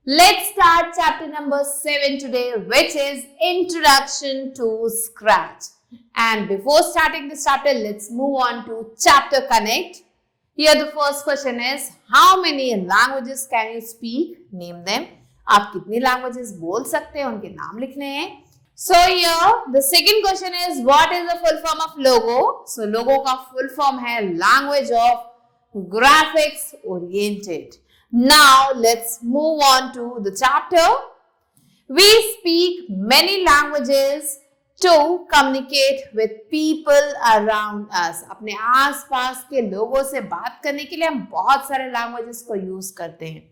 Let's start chapter number 7 today, which is Introduction to Scratch. And before starting this chapter, let's move on to chapter Connect. Here the first question is, how many languages can you speak? Name them. आप कितनी languages बोल सकते हैं, उनके नाम लिखने हैं. So here the second question is, what is the full form of logo? So logo का full form है language of graphics oriented. Now let's move on to the chapter. We speak many languages to communicate with people around us. अपने आसपास के लोगों से बात करने के लिए हम बहुत सारे languages को use करते हैं.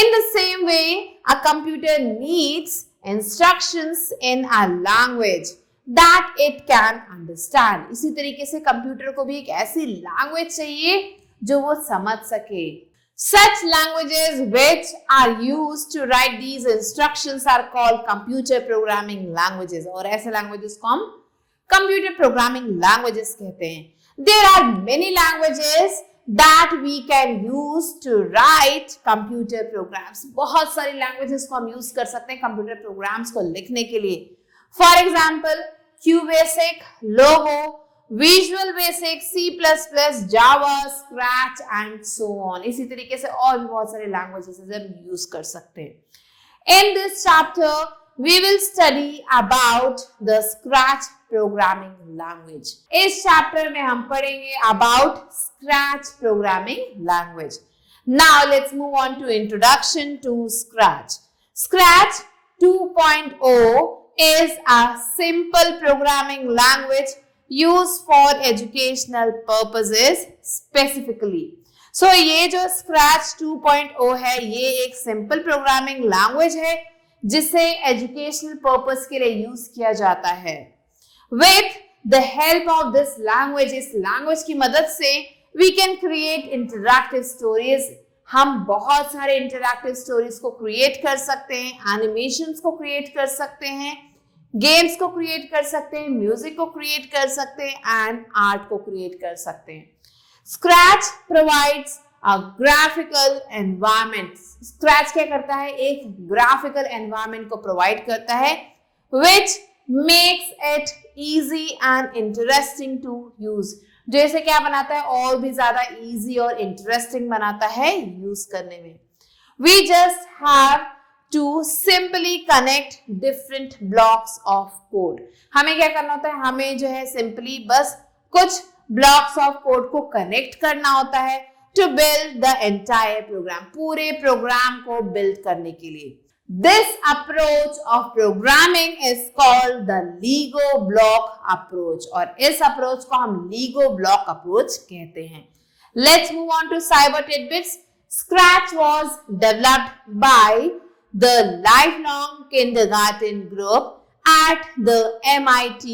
In the same way, a computer needs instructions in a language that it can understand. इसी तरीके से कंप्यूटर को भी एक ऐसी लैंग्वेज चाहिए जो वो समझ सके. Such languages which are used to write these instructions are called computer programming languages. और ऐसे languages को हम computer programming languages कहते हैं. There are many languages that we can use to write computer programs. बहुत सारी languages को हम use कर सकते हैं computer programs को लिखने के लिए. For example, QBasic, Logo, Visual Basic, C++, Java, Scratch and so on. इसी तरीके से और भी बहुत सारे languages हम use कर सकते हैं. In this chapter, we will study about the Scratch programming language. इस chapter में हम पढ़ेंगे about Scratch programming language. Now let's move on to introduction to Scratch. Scratch 2.0 is a simple programming language used for educational purposes specifically. So ये जो Scratch 2.0 है, ये एक simple programming language है जिसे educational purpose के लिए use किया जाता है. With the help of this language, इस language की मदद से we can create interactive stories. हम बहुत सारे interactive stories को create कर सकते हैं, animations को create कर सकते हैं, गेम्स को क्रिएट कर सकते हैं, म्यूजिक को क्रिएट कर सकते हैं एंड आर्ट को क्रिएट कर सकते हैं. Scratch provides a graphical environment. Scratch क्या करता है? एक ग्राफिकल एनवायरनमेंट को प्रोवाइड करता है which makes it easy and interesting to use. जैसे क्या बनाता है? और भी ज्यादा इजी और इंटरेस्टिंग बनाता है यूज करने में. We just have to simply connect different blocks of code. हमें क्या करना होता है? हमें जो है simply बस कुछ blocks of code को connect करना होता है to build the entire program. पूरे program को build करने के लिए. This approach of programming is called the Lego block approach. और इस approach को हम Lego block approach कहते हैं. Let's move on to cyber tidbits. Scratch was developed by the Lifelong Kindergarten Group at the MIT,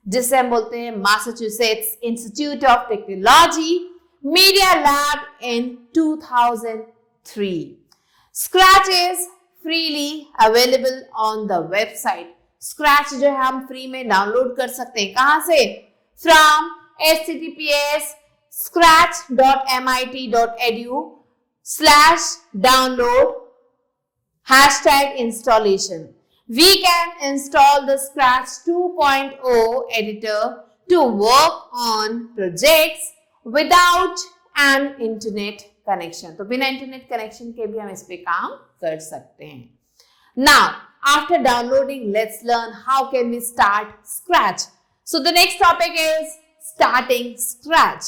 जिसे हम बोलते हैं Massachusetts Institute of Technology, Media Lab in 2003. Scratch is freely available on the website. Scratch जो है हम free में download कर सकते हैं. कहाँ से? From https://mit.edu/download #installation. We can install the Scratch 2.0 editor to work on projects without an internet connection. तो बिना इंटरनेट कनेक्शन के भी हम इस पे काम कर सकते हैं. Now, after downloading, let's learn how can we start Scratch. So the next topic is starting Scratch.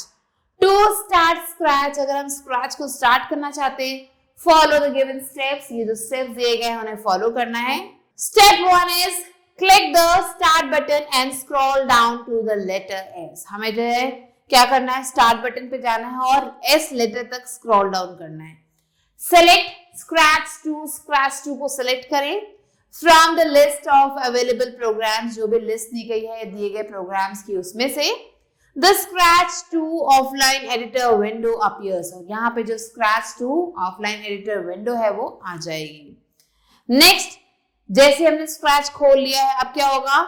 To start Scratch, अगर हम Scratch को start करना चाहते हैं, follow the given steps. ये जो steps दिए गए हैं उन्हें follow करना है. Step 1 is click the start button and scroll down to the letter S. हमें जो है क्या करना है? start button पे जाना है और S letter तक scroll down करना है. Select Scratch 2. Scratch 2 को select करें from the list of available programs. जो भी list दी गई है दिए गए programs की उसमें से The Scratch 2 offline editor window appears. और यहाँ पे जो Scratch 2 offline editor window है वो आ जाएगी. Next, जैसे हमने Scratch खोल लिया है, अब क्या होगा?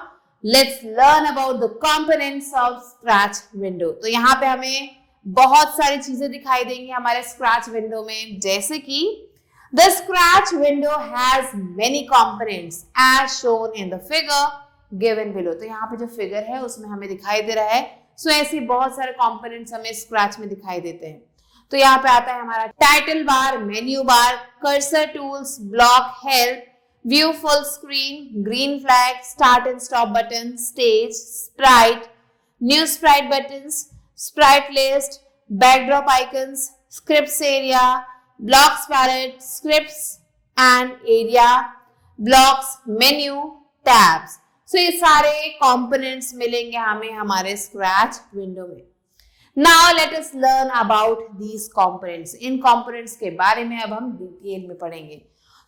Let's learn about the components of Scratch window. तो यहाँ पे हमें बहुत सारी चीजें दिखाई देंगी हमारे Scratch window में, जैसे कि The scratch window has many components as shown in the figure given below. तो यहाँ पे जो फिगर है उसमें हमें दिखाई दे रहा है. सो ऐसे बहुत सारे कंपोनेंट्स हमें स्क्रैच में दिखाई देते हैं. तो यहाँ पे आता है हमारा title bar, menu bar, cursor tools, block help, view full screen, green flag, start and stop button, stage, sprite, new sprite buttons, sprite list, backdrop icons, scripts area, blocks palette, scripts and area, blocks, menu, tabs. So ये सारे components मिलेंगे हमें हमारे Scratch window में. Now let us learn about these components. इन components के बारे में अब हम डिटेल में पढ़ेंगे.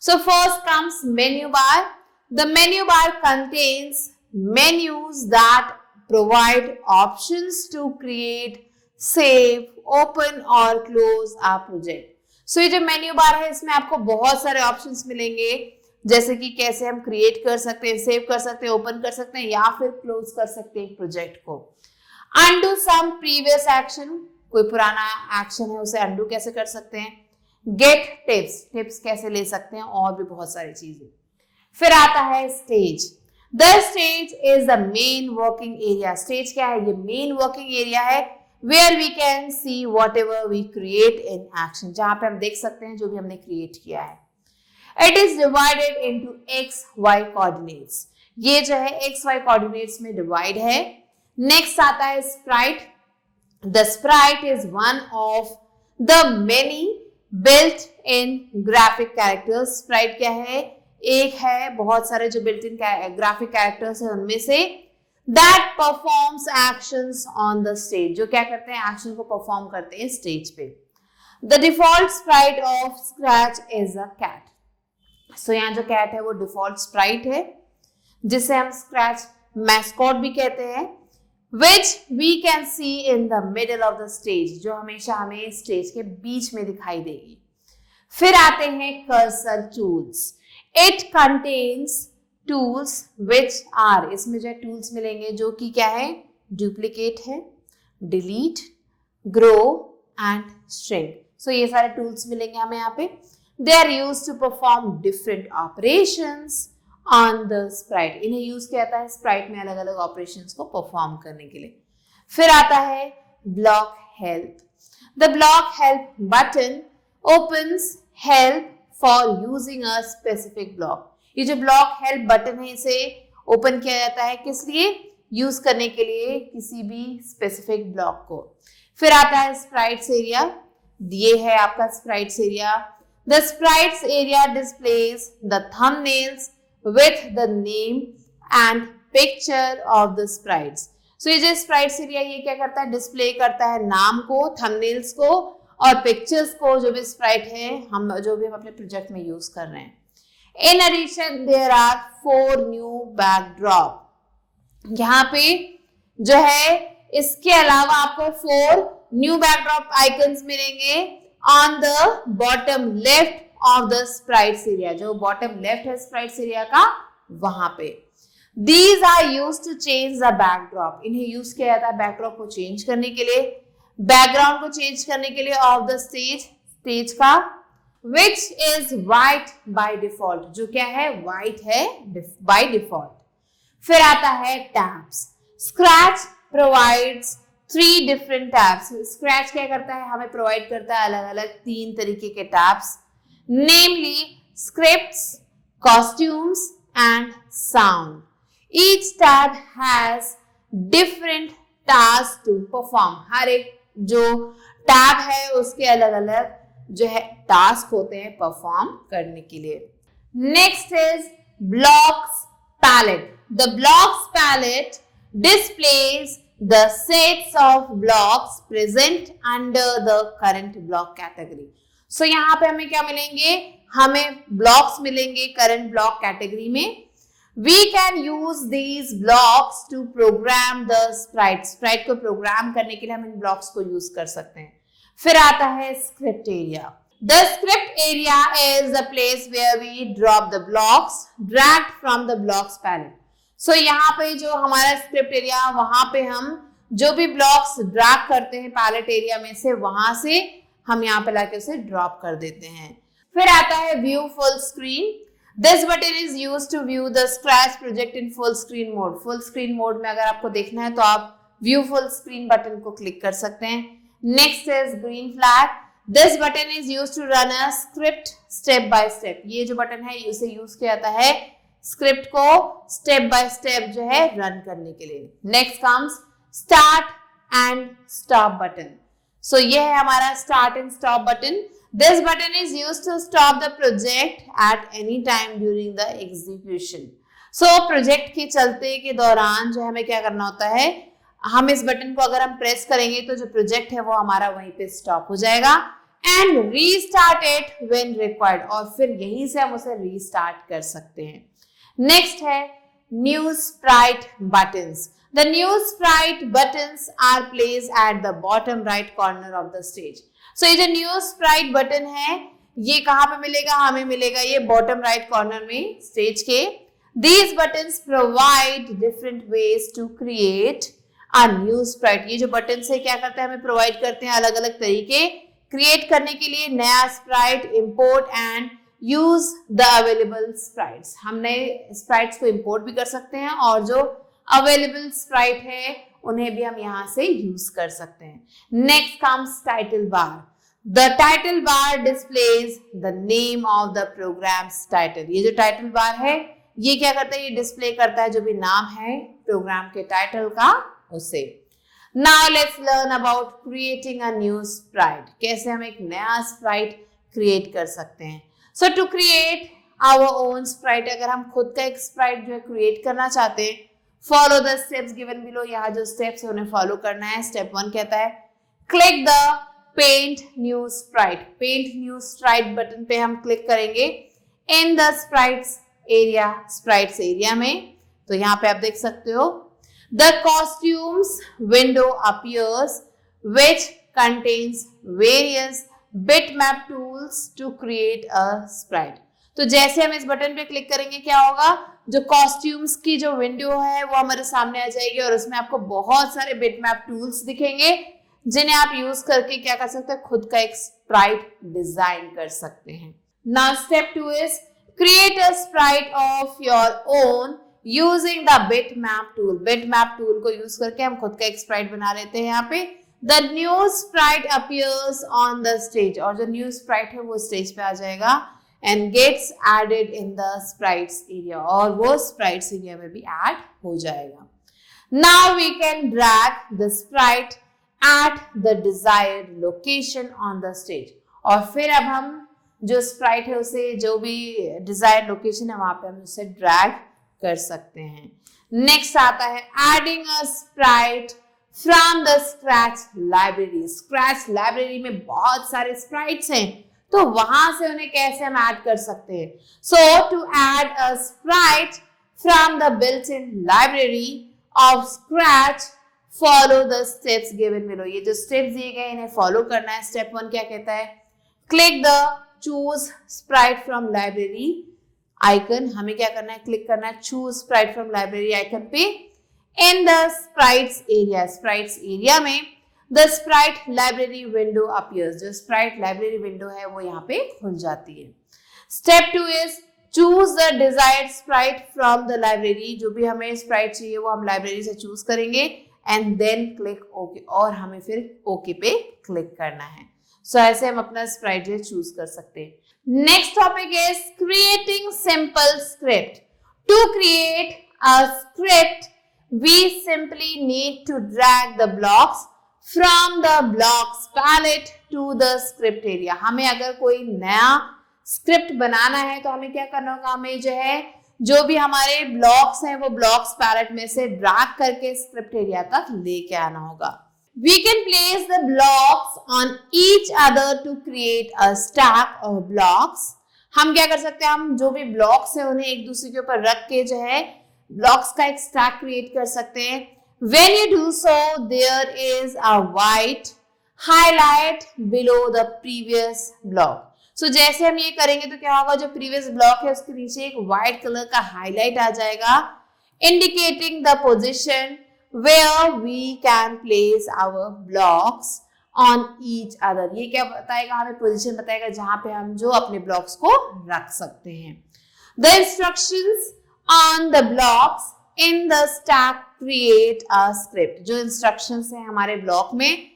So first comes menu bar. The menu bar contains menus that provide options to create, save, open or close a project. So ये जो menu bar है इसमें आपको बहुत सारे options मिलेंगे, जैसे कि कैसे हम create कर सकते हैं, save कर सकते हैं, open कर सकते हैं या फिर close कर सकते हैं प्रोजेक्ट को. Undo some previous action, कोई पुराना एक्शन है उसे undo कैसे कर सकते हैं. Get tips, टिप्स कैसे ले सकते हैं और भी बहुत सारी चीजें. फिर आता है stage. The stage is the main working area. Stage क्या है? ये मेन वर्किंग एरिया है where we can see whatever we create in action, जहां पे हम देख सकते हैं जो भी हमने क्रिएट किया है. It is divided into x, y coordinates. ये जो है x, y coordinates में डिवाइड है. नेक्स्ट आता है Sprite. The Sprite is one of the many built in graphic characters. Sprite क्या है? एक है बहुत सारे जो बिल्ट इन ग्राफिक कैरेक्टर्स है उनमें से. That performs actions on the stage, जो क्या करते हैं? एक्शन को परफॉर्म करते हैं स्टेज पे. The default sprite of Scratch is a cat. So यहाँ जो कैट है वो डिफॉल्ट स्प्राइट है जिसे हम स्क्रैच मैस्कॉट भी कहते हैं, which we can see in the middle of the stage, जो हमेशा हमें स्टेज के बीच में दिखाई देगी. फिर आते हैं cursor tools. It contains tools which are, इसमें जो टूल्स मिलेंगे जो कि क्या है? डुप्लीकेट है, डिलीट, ग्रो एंड श्रिंक. सो ये सारे टूल्स मिलेंगे हमें यहाँ पे. They are used to perform different operations on the sprite. इन्हें यूज किया जाता है स्प्राइट में अलग अलग ऑपरेशंस को परफॉर्म करने के लिए. फिर आता है block help. The block help button opens help for using a specific block. ये जो ब्लॉक हेल्प बटन है इसे ओपन किया जाता है किस लिए? यूज करने के लिए किसी भी स्पेसिफिक ब्लॉक को. फिर आता है स्प्राइट्स एरिया. ये है आपका sprites area. The sprites area displays the thumbnails with the name and picture of the sprites. So ये जो sprites एरिया ये क्या करता है? डिस्प्ले करता है नाम को, थंबनेल्स को और पिक्चर्स को, जो भी स्प्राइट है हम जो भी हम अपने प्रोजेक्ट में यूज कर रहे हैं. In addition there are 4 new backdrop. यहाँ पे जो है इसके अलावा आपको 4 न्यू बैकड्रॉप आइकन्स मिलेंगे on the bottom left of the sprites area. जो bottom left है sprites area का वहां पे. These are used to change the backdrop. इन्हें यूज किया जाता है बैकड्रॉप को चेंज करने के लिए, बैकग्राउंड को चेंज करने के लिए ऑफ द स्टेज का, which is white by default. जो क्या है? white है by default. फिर आता है tabs. Scratch provides 3 different tabs. Scratch क्या करता है? हमें प्रोवाइड करता है अलग अलग 3 तरीके के tabs, namely scripts, costumes and sound. Each tab has different tasks to perform. हर एक जो टैब है उसके अलग अलग जो है टास्क होते हैं परफॉर्म करने के लिए. Next is blocks palette. The blocks palette displays the sets of blocks present under the current block category. So यहाँ पे हमें क्या मिलेंगे? हमें blocks मिलेंगे current block category में. We can use these blocks to program the sprite. Sprite को program करने के लिए हम इन blocks को use कर सकते हैं. फिर आता है script area. The script area is the place where we drop the blocks dragged from the blocks palette. So यहाँ पे जो हमारा script area वहां पे हम जो भी blocks ड्रैग करते हैं पैलेट एरिया में से, वहां से हम यहाँ पे लाके उसे ड्रॉप कर देते हैं. फिर आता है view full screen. This button is used to view the Scratch project in full screen mode. Full screen mode में अगर आपको देखना है तो आप व्यू फुल स्क्रीन बटन को क्लिक कर सकते हैं। Next is green flag. This button is used to run a script step by step. ये जो बटन है इसे यूज किया जाता है स्क्रिप्ट को स्टेप बाय स्टेप जो है रन करने के लिए। Next comes start and stop button. So ये है हमारा start and stop button. This button is used to stop the project at any time during the execution. So project के चलते के दौरान जो हमें क्या करना होता है, हम इस बटन को अगर हम प्रेस करेंगे तो जो प्रोजेक्ट है वो हमारा वहीं पे स्टॉप हो जाएगा and restart it when required, और फिर यहीं से हम उसे रीस्टार्ट कर सकते हैं। नेक्स्ट है new Sprite buttons. The new sprite buttons are placed at the bottom right corner of the stage. So ये जो न्यू स्प्राइट बटन है ये कहाँ पे मिलेगा, हमें मिलेगा ये बॉटम राइट कॉर्नर में स्टेज के। These buttons provide different ways to create a new sprite. ये जो बटन है क्या करते हैं, हमें प्रोवाइड करते हैं अलग अलग तरीके क्रिएट करने के लिए नया Sprite, import and use the available sprites. हम नए स्प्राइट्स को इंपोर्ट भी कर सकते हैं और जो अवेलेबल स्प्राइट है उन्हें भी हम यहाँ से यूज कर सकते हैं। Next comes title bar. The title bar displays the name of the programs title. ये जो टाइटल बार है ये क्या करता है, ये डिस्प्ले करता है जो भी नाम है प्रोग्राम के टाइटल का उसे। Now let's learn about creating a new sprite. कैसे हम एक नया स्प्राइट क्रिएट कर सकते हैं। So to create our own sprite, अगर हम खुद का एक स्प्राइट जो है क्रिएट करना चाहते हैं, follow the steps given below. यहाँ जो स्टेप्स है उन्हें फॉलो करना है। स्टेप 1 कहता है click the paint new sprite. Paint new sprite button पे हम क्लिक करेंगे in the sprites area, sprites area में। तो यहाँ पे आप देख सकते हो the costumes window appears which contains various bitmap tools to create a sprite. तो जैसे हम इस बटन पे क्लिक करेंगे क्या होगा, जो कॉस्ट्यूम्स की जो विंडो है वो हमारे सामने आ जाएगी और उसमें आपको बहुत सारे बिटमैप टूल्स दिखेंगे जिन्हें आप यूज करके क्या कर सकते हैं, खुद का एक स्प्राइट डिजाइन कर सकते हैं। Now step 2 is create a Sprite of your own using the bitmap tool. Bitmap tool को यूज करके हम खुद का एक स्प्राइट बना लेते हैं। यहाँ पे the new Sprite appears on the stage, और जो न्यू स्प्राइट है वो स्टेज पे आ जाएगा and gets added in the sprites area, और वो sprites area में भी add हो जाएगा। Now we can drag the sprite at the desired location on the stage, और फिर अब हम जो sprite है उसे जो भी desired location है वहां पे हम उसे drag कर सकते हैं। Next आता है adding a sprite from the scratch library। scratch library में बहुत सारे sprites हैं तो वहां से उन्हें कैसे हम ऐड कर सकते हैं। So to add a sprite from the built in library of scratch follow the steps given below. ये जो स्टेप्स दिए गए इन्हें फॉलो करना है। स्टेप 1 क्या कहता है, click the choose sprite from library icon. हमें क्या करना है, क्लिक करना है choose sprite from library icon पे in the sprites area. Sprites area में the sprite library window appears. जो स्प्राइट लाइब्रेरी विंडो है वो यहाँ पे खुल जाती है। Step 2 is choose the desired sprite from the library. जो भी हमें स्प्राइट चाहिए वो हम लाइब्रेरी से चूज करेंगे एंड देन क्लिक ओके, और हमें फिर ओके पे क्लिक करना है। सो ऐसे हम अपना स्प्राइट जो चूज कर सकते हैं। Next topic is creating simple script. To create a script we simply need to drag the blocks from the blocks palette to the script area। हमें अगर कोई नया स्क्रिप्ट बनाना है तो हमें क्या करना होगा, हमें जो है जो भी हमारे ब्लॉक्स हैं वो ब्लॉक्स पैलेट में से ड्रैग करके स्क्रिप्ट एरिया तक लेके आना होगा। We can place the blocks on each other to create a stack of blocks। हम क्या कर सकते हैं, हम जो भी ब्लॉक्स हैं उन्हें एक दूसरे के ऊपर रख के जो है ब्लॉक्स का एक स्टैक क्रिएट कर सकते हैं। When you do so, there is a white highlight below the previous block। So जैसे हम ये करेंगे तो क्या होगा, जो previous block है उसके नीचे एक white color का highlight आ जाएगा, indicating the position where we can place our blocks on each other. ये क्या बताएगा, हमें पोजीशन बताएगा जहां पे हम जो अपने ब्लॉक्स को रख सकते हैं। The instructions on the blocks in the stack create a script. जो इंस्ट्रक्शंस हैं हमारे ब्लॉक में,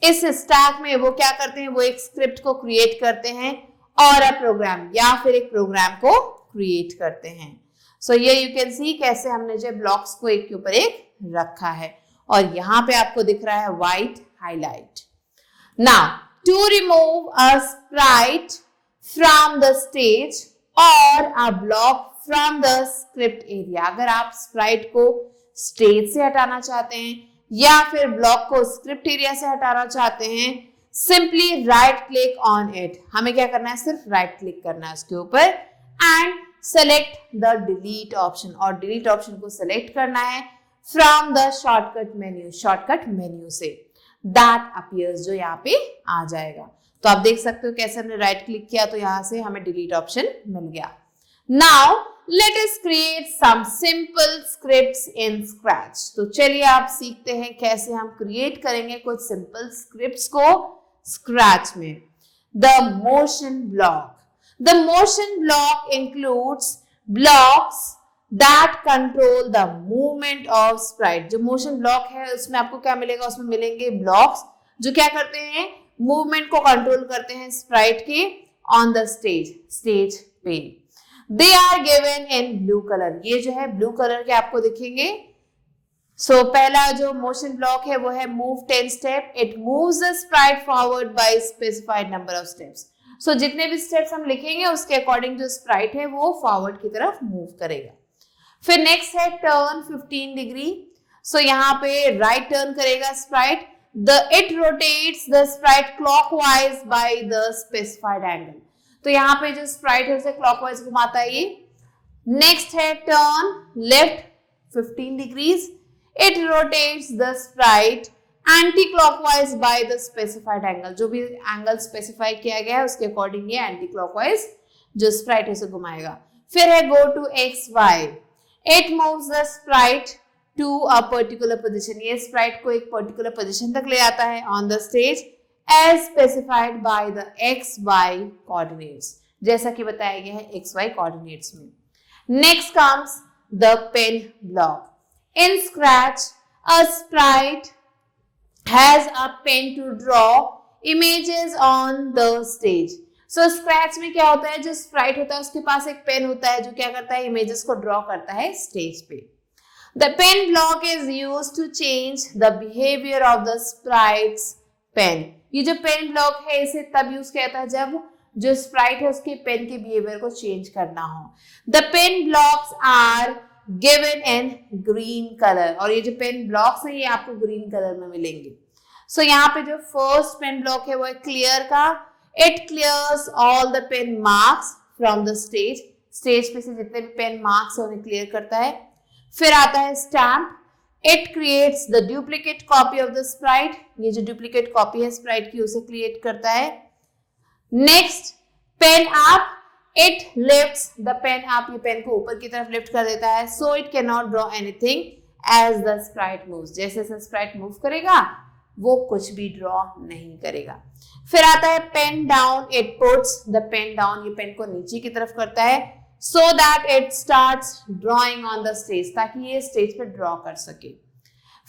इस स्टैक में वो क्या करते हैं, वो एक स्क्रिप्ट को क्रिएट करते हैं और अ प्रोग्राम या फिर एक प्रोग्राम को क्रिएट करते हैं। सो ये यू कैन सी कैसे हमने जो ब्लॉक्स को एक के ऊपर एक रखा है और यहाँ पे आपको दिख रहा है white highlight. Now to remove a sprite from the stage और a block from the script area. अगर आप स्प्राइट को स्टेज से हटाना चाहते हैं या फिर ब्लॉक को स्क्रिप्ट एरिया से हटाना चाहते हैं, simply write click on it. हमें क्या करना है, सिर्फ राइट क्लिक करना है उसके ऊपर and select the delete option, और डिलीट ऑप्शन को सेलेक्ट करना है from the shortcut menu, shortcut menu say that appears, जो यहाँ पे आ जाएगा। तो आप देख सकते हो कैसे हमने राइट क्लिक किया तो यहाँ से हमें डिलीट ऑप्शन मिल गया। Now let us create some simple scripts in scratch. तो चलिए आप सीखते हैं कैसे हम क्रिएट करेंगे कुछ सिंपल स्क्रिप्ट्स को स्क्रैच में। The motion block. The motion block includes blocks that control the movement of sprite। जो motion block है उसमें आपको क्या मिलेगा, उसमें मिलेंगे blocks जो क्या करते हैं, movement को control करते हैं sprite के on the stage पे। They are given in blue color। ये जो है blue color के आपको दिखेंगे। So पहला जो motion block है वो है move 10 step। It moves the sprite forward by specified number of steps। सो जितने भी स्टेप्स हम लिखेंगे उसके अकॉर्डिंग जो स्प्राइट है वो फॉरवर्ड की तरफ मूव करेगा। फिर नेक्स्ट है टर्न 15 डिग्री। सो यहाँ पे राइट टर्न करेगा Sprite. It rotates the Sprite clockwise by the specified angle. तो यहाँ पे जो स्प्राइट है उसे क्लॉकवाइज घुमाता है ये। नेक्स्ट है turn left 15 degrees. It rotates the Sprite anti clockwise by the specified angle. जो भी एंगल स्पेसिफाई किया गया है उसके अकॉर्डिंग ये एंटी क्लॉकवाइज जो स्प्राइट है उसे घुमाएगा। फिर है go to X Y. It moves the sprite to a particular position. ये स्प्राइट को एक पर्टिकुलर पोजीशन तक ले आता है on the stage as specified by the X Y coordinates, जैसा कि बताया गया है एक्स वाई कोऑर्डिनेट्स में। Next comes the pen block. In Scratch a sprite has a pen to draw images on the stage। So scratch में क्या होता है, जो sprite होता है उसके पास एक पेन होता है जो क्या करता है, images को draw करता है stage पे। The pen block is used to change the behavior of the sprite's pen। ये जो pen block है इसे तब यूज किया जाता है जब जो sprite है उसके पेन के behavior को change करना हो। The pen blocks are given in green color। और ये जो पेन ब्लॉक्स हैं ये आपको ग्रीन कलर में मिलेंगे। सो यहाँ पे जो फर्स्ट पेन ब्लॉक है वो है क्लियर का। It clears all the pen marks from the stage. Stage पे से जितने भी पेन मार्क्स है उन्हें क्लियर करता है। फिर आता है stamp. It creates the duplicate copy of the Sprite. ये जो डुप्लीकेट कॉपी है स्प्राइट की उसे क्रिएट करता है। Next pen up. It lifts the pen up। ये पेन को ऊपर की तरफ लिफ्ट कर देता है। So it cannot draw anything as the sprite moves। जैसे जैसे स्प्राइट मूव करेगा वो कुछ भी ड्रॉ नहीं करेगा। फिर आता है pen down. It puts the pen down। ये पेन को नीचे की तरफ करता है so that it starts drawing on the stage, ताकि ये स्टेज पे ड्रॉ कर सके।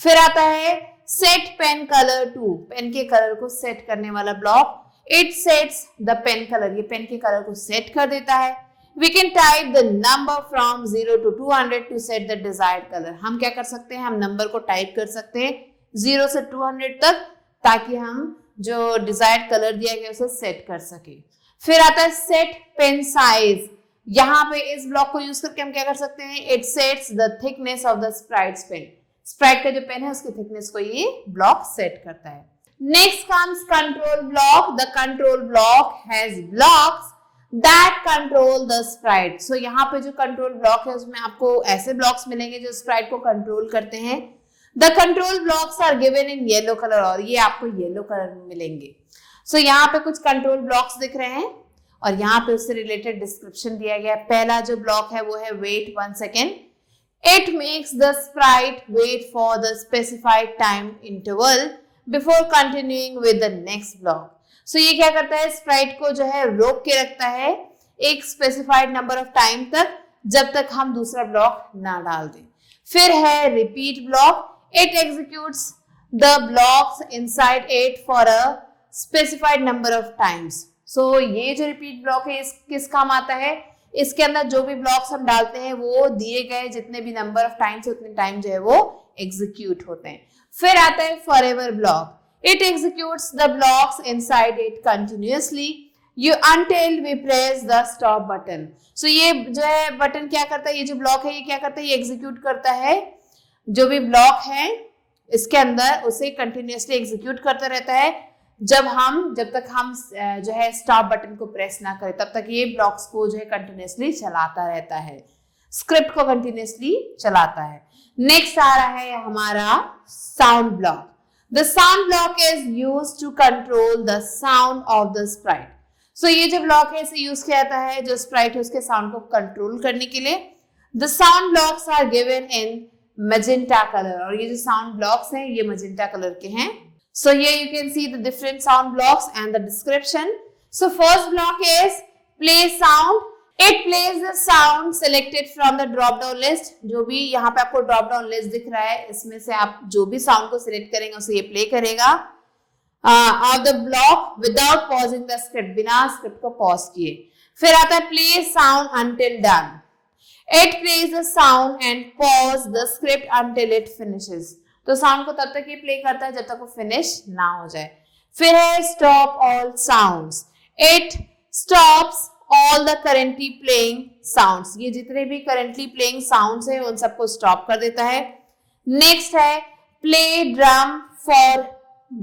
फिर आता है set pen colour to. Pen के कलर को सेट करने वाला ब्लॉक। It sets the pen color। ये पेन के कलर को सेट कर देता है। We can type the number from 0 to 200 to set the desired color। हम क्या कर सकते हैं, हम नंबर को टाइप कर सकते हैं 0 से 200 तक ताकि हम जो डिजायर्ड कलर दिया गया उसे सेट कर सके। फिर आता है सेट पेन साइज। यहाँ पे इस ब्लॉक को यूज करके हम क्या कर सकते हैं, it sets the thickness of the sprites pen. Sprite का जो पेन है उसकी थिकनेस को ये ब्लॉक सेट करता है। Next comes control block। The control block has blocks that control the sprite। So यहाँ पे जो control block है उसमें आपको ऐसे blocks मिलेंगे जो sprite को control करते हैं। The control blocks are given in yellow color। और ये आपको yellow color में मिलेंगे। So यहाँ पे कुछ control blocks दिख रहे हैं और यहाँ पे उससे related description दिया गया है। पहला जो block है वो है wait 1 second। It makes the sprite wait for the specified time interval before continuing with the next block. So ये क्या करता है, स्प्राइट को जो है रोक के रखता है एक स्पेसिफाइड नंबर ऑफ टाइम तक, जब तक हम दूसरा ब्लॉक ना डाल दें। फिर है repeat block, it executes the blocks inside it for a specified number of times. So ये जो रिपीट ब्लॉक है किस काम आता है, इसके अंदर जो भी ब्लॉक्स हम डालते हैं वो दिए गए जितने भी नंबर ऑफ टाइम्स उतने टाइम जो है वो एग्जीक्यूट होते हैं। फिर आता है forever block, it executes the blocks inside it continuously you until we press the stop button। सो ये जो है बटन क्या करता है, ये जो ब्लॉक है ये क्या करता है, ये एग्जीक्यूट करता है जो भी ब्लॉक है इसके अंदर उसे कंटिन्यूअसली एग्जीक्यूट करता रहता है जब तक हम जो है स्टॉप बटन को प्रेस ना करें, तब तक ये ब्लॉक्स को जो है कंटिन्यूअसली चलाता रहता है, स्क्रिप्ट को कंटिन्यूअसली चलाता है। नेक्स्ट आ रहा है हमारा sound block. The sound block is used to control the sound of the sprite. So ये जो ब्लॉक है इसे यूज किया जाता है जो स्प्राइट है उसके साउंड को कंट्रोल करने के लिए। The sound blocks are given in magenta colour, और ये जो साउंड ब्लॉक्स हैं ये मैजेंटा कलर के हैं। So here you can see the different sound blocks and the description. So first block is play sound. It plays the sound selected from the drop down list. जो भी यहाँ पे आपको drop down list दिख रहा है इसमें से आप जो भी sound को select करेंगे उसे ये play करेगा of the block without pausing the script, बिना script को pause किए। फिर आता है play sound until done. It plays the sound and pause the script until it finishes. तो साउंड को तब तक ये प्ले करता है जब तक वो फिनिश ना हो जाए। फिर है stop all sounds, it stops all the currently playing sounds, ये जितने भी करेंटली प्लेइंग साउंड्स हैं उन सबको स्टॉप कर देता है। नेक्स्ट है play drum for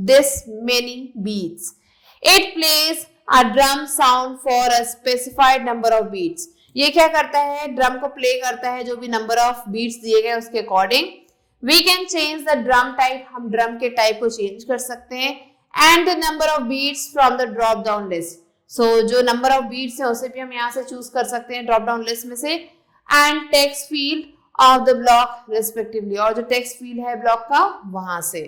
this many beats, it plays a drum sound for a specified number of beats. ये क्या करता है, ड्रम को प्ले करता है जो भी नंबर ऑफ बीट्स दिए गए उसके according. We can change the drum type, हम ड्रम के टाइप को चेंज कर सकते हैं। and the number of beats from the drop down list, so जो नंबर ऑफ बीट्स है उसे भी हम यहाँ से चूज कर सकते हैं ड्रॉप डाउन लिस्ट में से। and text field of the block respectively, और जो टेक्स्ट फील्ड है ब्लॉक का वहां से।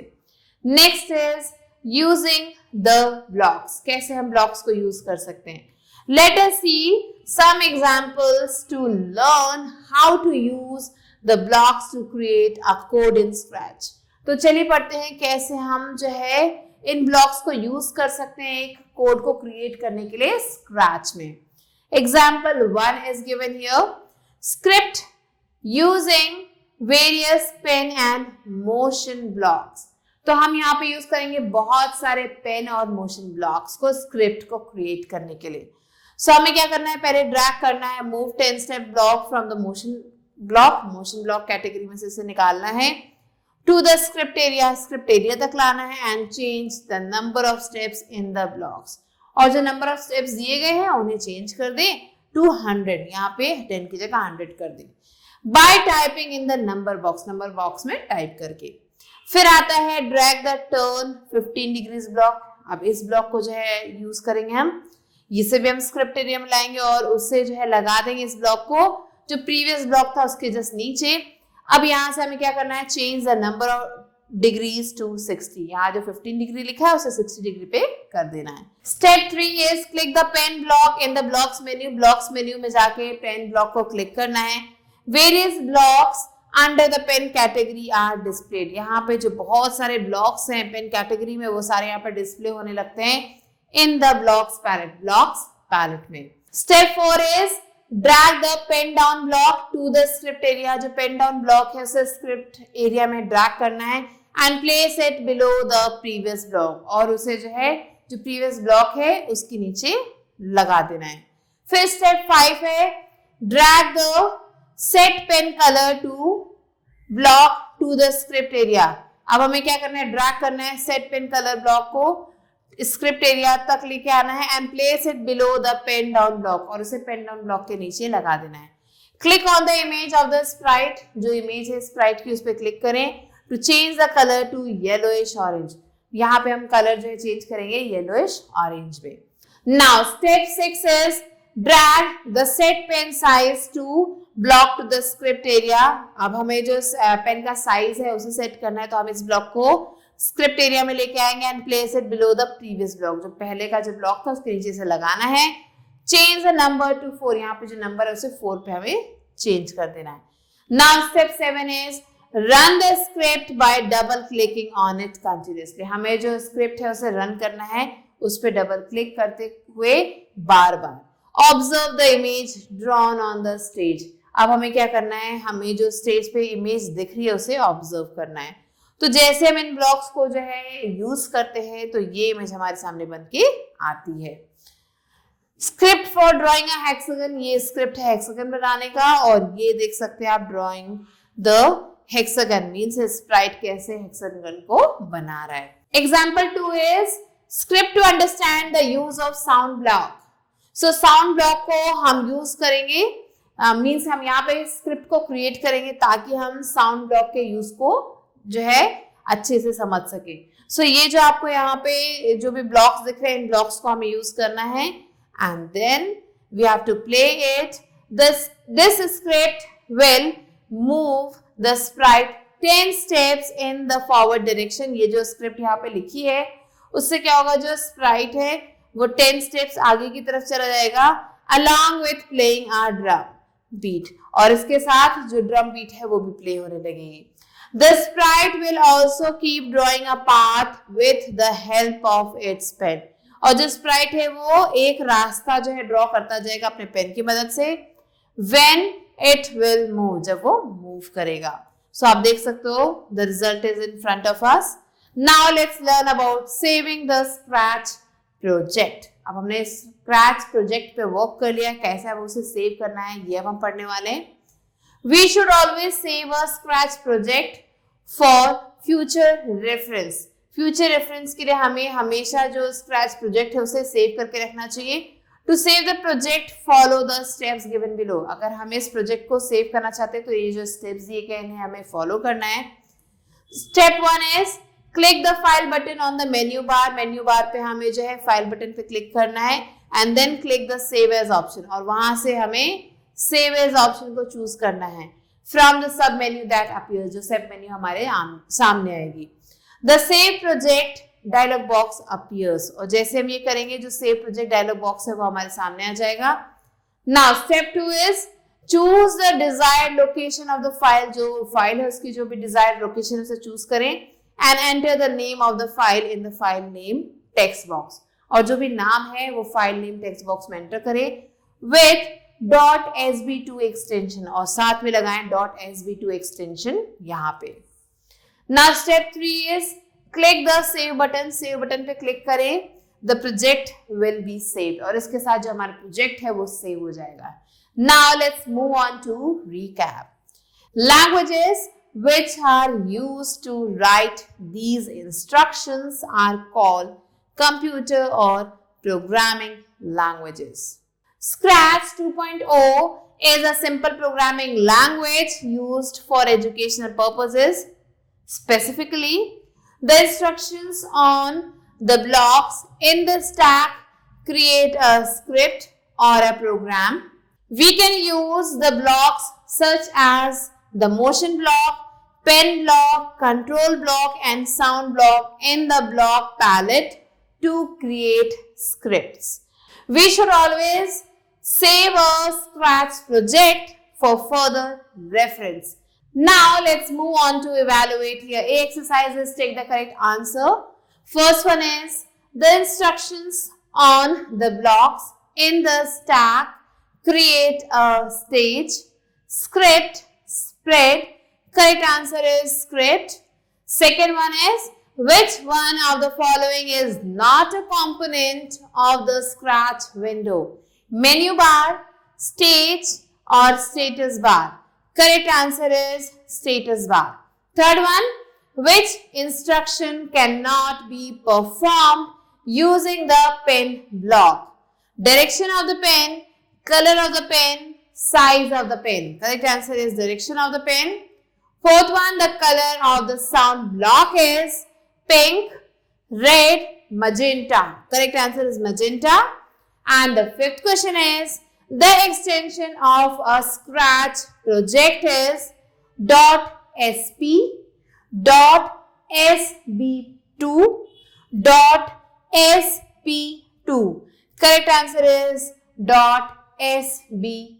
Next is using the blocks, कैसे हम ब्लॉक्स को यूज कर सकते हैं। Let us see some examples to learn how to use the blocks to create a code in Scratch। तो चलिए पढ़ते हैं कैसे हम जो है इन ब्लॉक्स को यूज कर सकते हैं एक कोड को क्रिएट करने के लिए स्क्रैच में। Example 1 is given here, script using various pen and motion blocks। तो हम यहाँ पे यूज करेंगे बहुत सारे पेन और मोशन ब्लॉक्स को स्क्रिप्ट को क्रिएट करने के लिए। सो हमें क्या करना है, पहले ड्रैग करना है move 10 step block from the motion block category में से इसे निकालना है टू द स्क्रिप्ट एरिया तक लाना है and change the number of steps in the blocks, और जो नंबर ऑफ स्टेप्स दिए गए हैं उन्हें चेंज कर दें टू 100, यहाँ पे 10 की जगह 100 कर दें bye typing in the number box में टाइप करके। फिर आता है drag the turn 15 degrees block. अब इस ब्लॉक को जो है यूज करेंगे हम, इसे भी हम स्क्रिप्ट एरिया में लाएंगे और उससे जो है लगा देंगे इस ब्लॉक को जो प्रीवियस ब्लॉक था उसके जस्ट नीचे। अब यहाँ से हमें क्या करना है, change the number of degrees to 60, यहाँ जो 15 डिग्री लिखा है उसे 60 डिग्री पे कर देना है। Step 3 is click the pen block in the blocks menu में जाके पेन ब्लॉक को क्लिक करना है। Various blocks under the pen category are displayed, यहाँ पे जो बहुत सारे ब्लॉक्स हैं पेन कैटेगरी में वो सारे यहाँ पे डिस्प्ले होने लगते हैं इन द ब्लॉक्स पैलेट में। Step 4 is drag the pen down block to the script area, जो पेन डाउन ब्लॉक है उसे स्क्रिप्ट एरिया में ड्रैग करना है and place it below the previous block, और उसे जो है जो प्रीवियस ब्लॉक है उसके नीचे लगा देना है। फिर स्टेप 5 है drag the set pen colour to block to the script area. अब हमें क्या करना है, ड्रैग करना है सेट पेन कलर ब्लॉक को स्क्रिप्ट एरिया तक लेके आना है and place it below the pen down block, और उसे पेन डाउन ब्लॉक के नीचे लगा देना है। Click on the image of the sprite, जो इमेज है स्प्राइट की उस पर क्लिक करें to change the colour to yellowish orange, यहाँ पे हम कलर जो है चेंज करेंगे येलोइश ऑरेंज में। Now step 6 is drag the set pen size to block to the script area. अब हमें जो पेन का साइज है उसे सेट करना है, तो हम इस ब्लॉक को स्क्रिप्ट एरिया में लेके आएंगे and place it below the previous block. जो पहले का जो ब्लॉक था उसके नीचे से लगाना है। चेंज द नंबर टू 4, यहाँ पे जो नंबर है उसे 4 पे हमें चेंज कर देना है। Now step 7 is run the script bye double clicking on it continuously. हमें जो स्क्रिप्ट है उसे रन करना है, उस पर डबल क्लिक करते हुए बार बार। Observe the image drawn on the stage. अब हमें क्या करना है, हमें जो स्टेज पे इमेज दिख रही है उसे ऑब्जर्व करना है। तो जैसे हम इन ब्लॉक्स को जो है यूज करते हैं तो ये इमेज हमारे सामने बन के आती है। Script for drawing a hexagon, ये स्क्रिप्ट है हेक्सागन बनाने का, और ये देख सकते हैं आप drawing the hexagon means sprite कैसे हेक्सागन को बना रहा है। Example 2 is script to understand the use of sound block. So sound block को हम यूज करेंगे, मीन्स हम यहाँ पे स्क्रिप्ट को क्रिएट करेंगे ताकि हम साउंड ब्लॉक के यूज को जो है अच्छे से समझ सके। सो ये जो आपको यहाँ पे जो भी ब्लॉक्स दिख रहे हैं, इन ब्लॉक्स को हमें यूज करना है and then we have to play it. This script will move the sprite 10 steps in the forward direction। ये जो स्क्रिप्ट यहाँ पे लिखी है उससे क्या होगा, जो स्प्राइट है वो 10 steps आगे की तरफ चला जाएगा along with playing our drum beat, और इसके साथ जो ड्रम बीट है वो भी प्ले होने लगेगी। The sprite will also keep drawing a path with the help of its pen। और जो स्प्राइट है वो एक रास्ता जो है ड्रॉ करता जाएगा अपने पेन की मदद से। When it will move, जब वो मूव करेगा। सो आप देख सकते हो the result is in front of us। Now let's learn about saving the scratch project। अब हमने स्क्रैच प्रोजेक्ट पे वर्क कर लिया, कैसे अब उसे सेव करना है ये अब हम पढ़ने वाले हैं। We should always save a scratch project for future reference। Future reference के लिए हमें हमेशा जो स्क्रैच प्रोजेक्ट है उसे सेव करके रखना चाहिए। To save the project follow the steps given below. अगर हम इस प्रोजेक्ट को सेव करना चाहते हैं तो ये जो स्टेप्स दिए गए हैं हमें फॉलो करना है। Step 1 is click the file button on the menu bar. Menu बार पे हमें जो है फाइल बटन पे क्लिक करना है and then click the save as option, और वहां से हमें सेव एज ऑप्शन को चूज करना है from the sub menu that appears. जो सब मेन्यू हमारे सामने आएगी। The save project dialog box appears, और जैसे हम ये करेंगे जो सेव प्रोजेक्ट डायलॉग बॉक्स है वो हमारे सामने आ जाएगा। Now step 2 is choose the desired location of the file. जो फाइल है उसकी जो भी डिजायर्ड लोकेशन है उसे चूज करें and enter the name of the file in the file name text box, और जो भी नाम है वो फाइल नेम टेक्स्ट बॉक्स में एंटर करें विथ .sb2 एक्सटेंशन, और साथ में लगाएं .sb2 एक्सटेंशन यहाँ पे। Now step 3 is click the save button. Save button पे क्लिक करें, the project will be saved, और इसके साथ जो हमारा प्रोजेक्ट है वो सेव हो जाएगा। Now let's move on to recap. Languages which are used to write these instructions are called computer or programming languages. Scratch 2.0 is a simple programming language used for educational purposes. Specifically, the instructions on the blocks in the stack create a script or a program. We can use the blocks such as the motion block, pen block, control block and sound block in the block palette to create scripts. We should always save a Scratch project for further reference. Now let's move on to evaluate here. A exercises, take the correct answer. First one is the instructions on the blocks in the stack create a stage, script, spread. Correct answer is script. Second one is which one of the following is not a component of the Scratch window? Menu bar, stage or status bar? Correct answer is status bar. Third one, which instruction cannot be performed using the pen block? Direction of the pen, color of the pen, size of the pen. Correct answer is direction of the pen. Fourth one, the color of the sound block is pink, red, magenta. Correct answer is magenta. And the fifth question is the extension of a Scratch project is .sp, .sb2 .sp2. Correct answer is .sb2.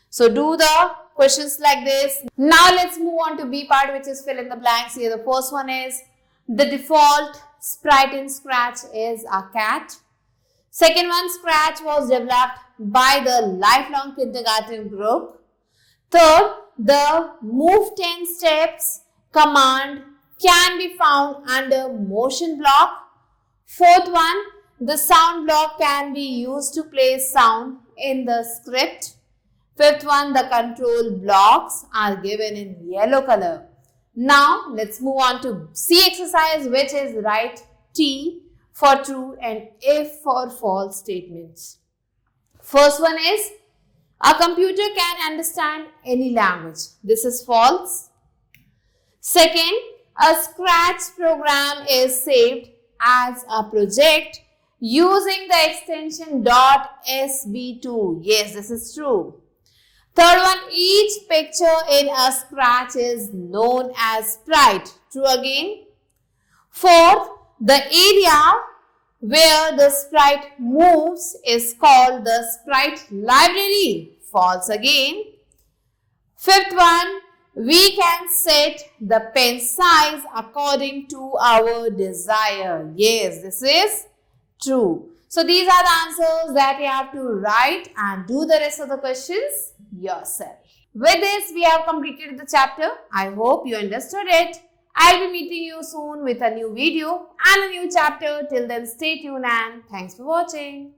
So do the questions like this. Now let's move on to B part, which is fill in the blanks. Here the first one is the default sprite in Scratch is a cat. Second one, Scratch was developed by the Lifelong Kindergarten Group. Third, the move 10 steps command can be found under motion block. Fourth one, the sound block can be used to play sound in the script. Fifth one, the control blocks are given in yellow color. Now, let's move on to C exercise, which is write T for true and F for false statements. First one is, a computer can understand any language. This is false. Second, a Scratch program is saved as a project using the extension .sb2. Yes, this is true. Third one, each picture in a Scratch is known as sprite. True again. Fourth, the area where the sprite moves is called the sprite library. False again. Fifth one, we can set the pen size according to our desire. Yes, this is true. So these are the answers that you have to write and do the rest of the questions yourself. With this, we have completed the chapter. I hope you understood it. I'll be meeting you soon with a new video and a new chapter. Till then, stay tuned and thanks for watching.